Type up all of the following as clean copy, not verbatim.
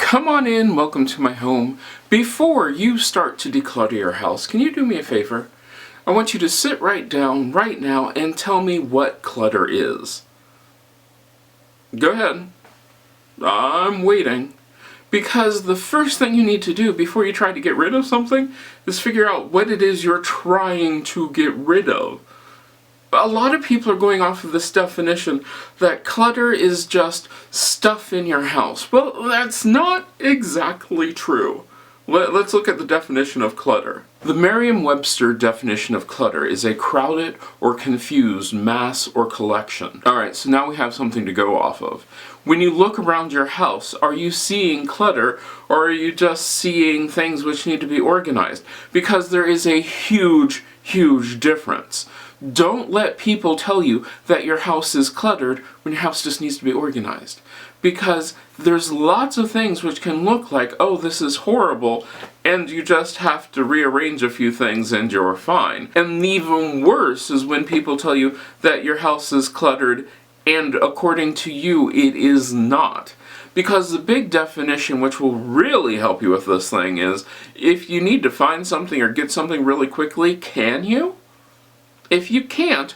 Come on in, welcome to my home. Before you start to declutter your house, can you do me a favor? I want you to sit right down right now and tell me what clutter is. Go ahead. I'm waiting. Because the first thing you need to do before you try to get rid of something is figure out what it is you're trying to get rid of. A lot of people are going off of this definition that clutter is just stuff in your house. Well, that's not exactly true. Let's look at the definition of clutter. The Merriam-Webster definition of clutter is a crowded or confused mass or collection. Alright, so now we have something to go off of. When you look around your house, are you seeing clutter or are you just seeing things which need to be organized? Because there is a huge difference. Don't let people tell you that your house is cluttered when your house just needs to be organized. Because there's lots of things which can look like, oh, this is horrible, and you just have to rearrange a few things and you're fine. And even worse is when people tell you that your house is cluttered and according to you it is not. Because the big definition which will really help you with this thing is, if you need to find something or get something really quickly, can you? If you can't,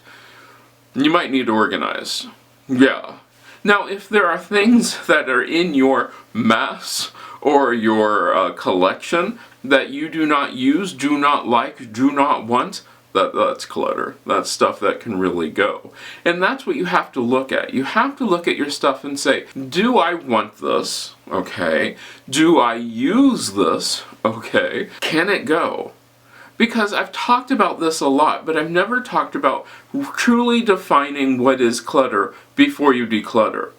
you might need to organize. Yeah. Now, if there are things that are in your mass or your collection that you do not use, do not like, do not want, that's clutter. That's stuff that can really go. And that's what you have to look at. You have to look at your stuff and say, do I want this? Okay. Do I use this? Okay. Can it go? Because I've talked about this a lot, but I've never talked about truly defining what is clutter before you declutter.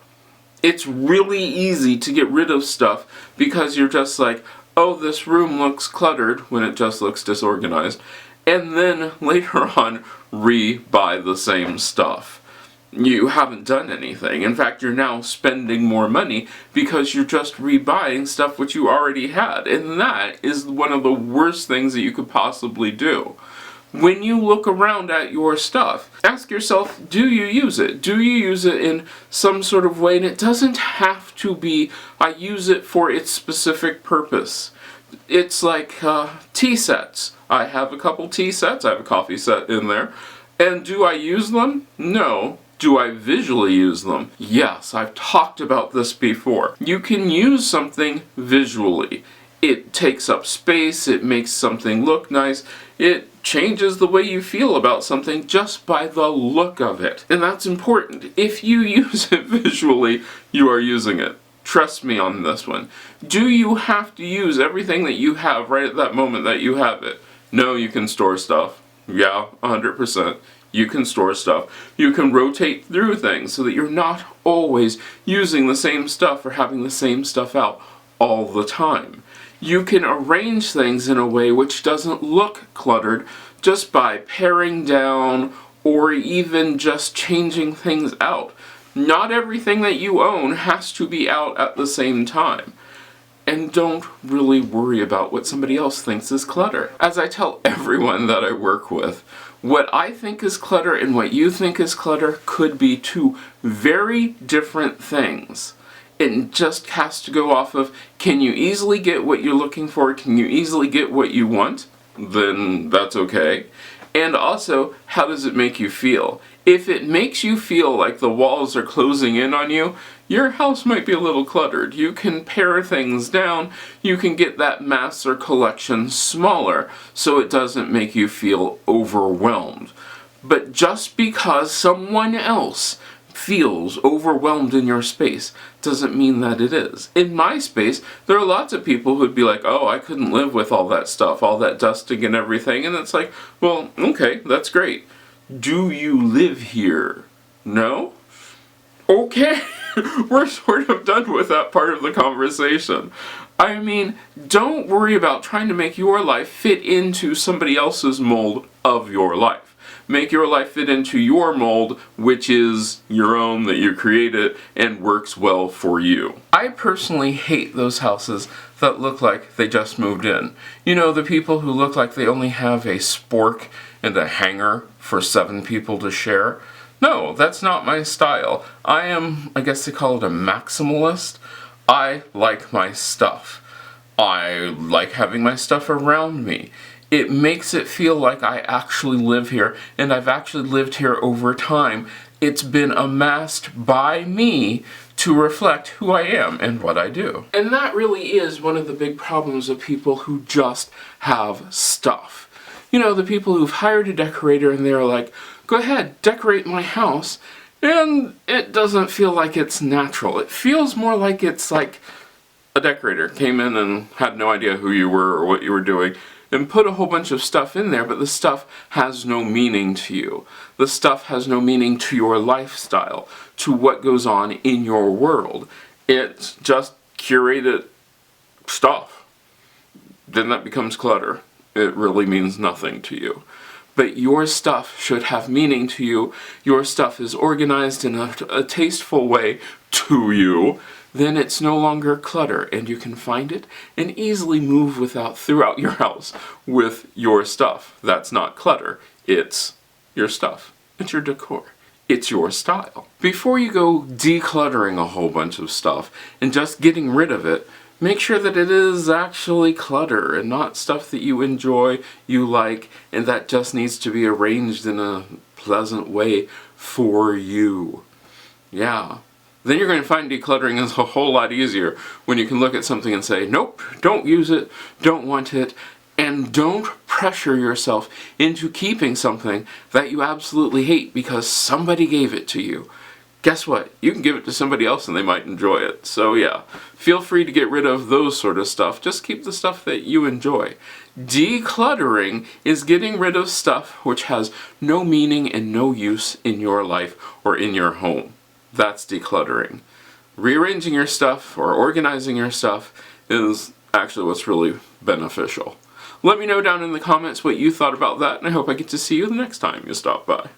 It's really easy to get rid of stuff because you're just like, oh, this room looks cluttered when it just looks disorganized, and then later on re-buy the same stuff. You haven't done anything. In fact, you're now spending more money because you're just rebuying stuff which you already had. And that is one of the worst things that you could possibly do. When you look around at your stuff, ask yourself, do you use it? Do you use it in some sort of way? And it doesn't have to be, I use it for its specific purpose. It's like tea sets. I have a couple tea sets. I have a coffee set in there. And do I use them? No. Do I visually use them? Yes, I've talked about this before. You can use something visually. It takes up space, it makes something look nice, it changes the way you feel about something just by the look of it. And that's important. If you use it visually, you are using it. Trust me on this one. Do you have to use everything that you have right at that moment that you have it? No, you can store stuff. Yeah, 100%. You can store stuff. You can rotate through things so that you're not always using the same stuff or having the same stuff out all the time. You can arrange things in a way which doesn't look cluttered just by paring down or even just changing things out. Not everything that you own has to be out at the same time. And don't really worry about what somebody else thinks is clutter. As I tell everyone that I work with, what I think is clutter and what you think is clutter could be two very different things. It just has to go off of, can you easily get what you're looking for? Can you easily get what you want? Then that's okay. And also, how does it make you feel? If it makes you feel like the walls are closing in on you, your house might be a little cluttered. You can pare things down, you can get that mass or collection smaller so it doesn't make you feel overwhelmed. But just because someone else feels overwhelmed in your space doesn't mean that it is. In my space, there are lots of people who'd be like, oh, I couldn't live with all that stuff, all that dusting and everything, and it's like, well, okay, that's great. Do you live here? No? Okay, we're sort of done with that part of the conversation. I mean, don't worry about trying to make your life fit into somebody else's mold of your life. Make your life fit into your mold, which is your own that you created and works well for you. I personally hate those houses that look like they just moved in. You know, the people who look like they only have a spork and a hanger for 7 people to share. No, that's not my style. I am, I guess they call it a maximalist. I like my stuff. I like having my stuff around me. It makes it feel like I actually live here, and I've actually lived here over time. It's been amassed by me to reflect who I am and what I do. And that really is one of the big problems of people who just have stuff. You know, the people who've hired a decorator and they're like, go ahead, decorate my house, and it doesn't feel like it's natural. It feels more like it's like a decorator came in and had no idea who you were or what you were doing and put a whole bunch of stuff in there, but the stuff has no meaning to you. The stuff has no meaning to your lifestyle, to what goes on in your world. It's just curated stuff. Then that becomes clutter. It really means nothing to you. But your stuff should have meaning to you. Your stuff is organized in a tasteful way to you. Then it's no longer clutter, and you can find it and easily move throughout your house with your stuff. That's not clutter. It's your stuff. It's your decor. It's your style. Before you go decluttering a whole bunch of stuff and just getting rid of it, make sure that it is actually clutter and not stuff that you enjoy, you like, and that just needs to be arranged in a pleasant way for you. Yeah. Then you're going to find decluttering is a whole lot easier when you can look at something and say, nope, don't use it, don't want it, and don't pressure yourself into keeping something that you absolutely hate because somebody gave it to you. Guess what? You can give it to somebody else and they might enjoy it. So yeah, feel free to get rid of those sort of stuff. Just keep the stuff that you enjoy. Decluttering is getting rid of stuff which has no meaning and no use in your life or in your home. That's decluttering. Rearranging your stuff or organizing your stuff is actually what's really beneficial. Let me know down in the comments what you thought about that, and I hope I get to see you the next time you stop by.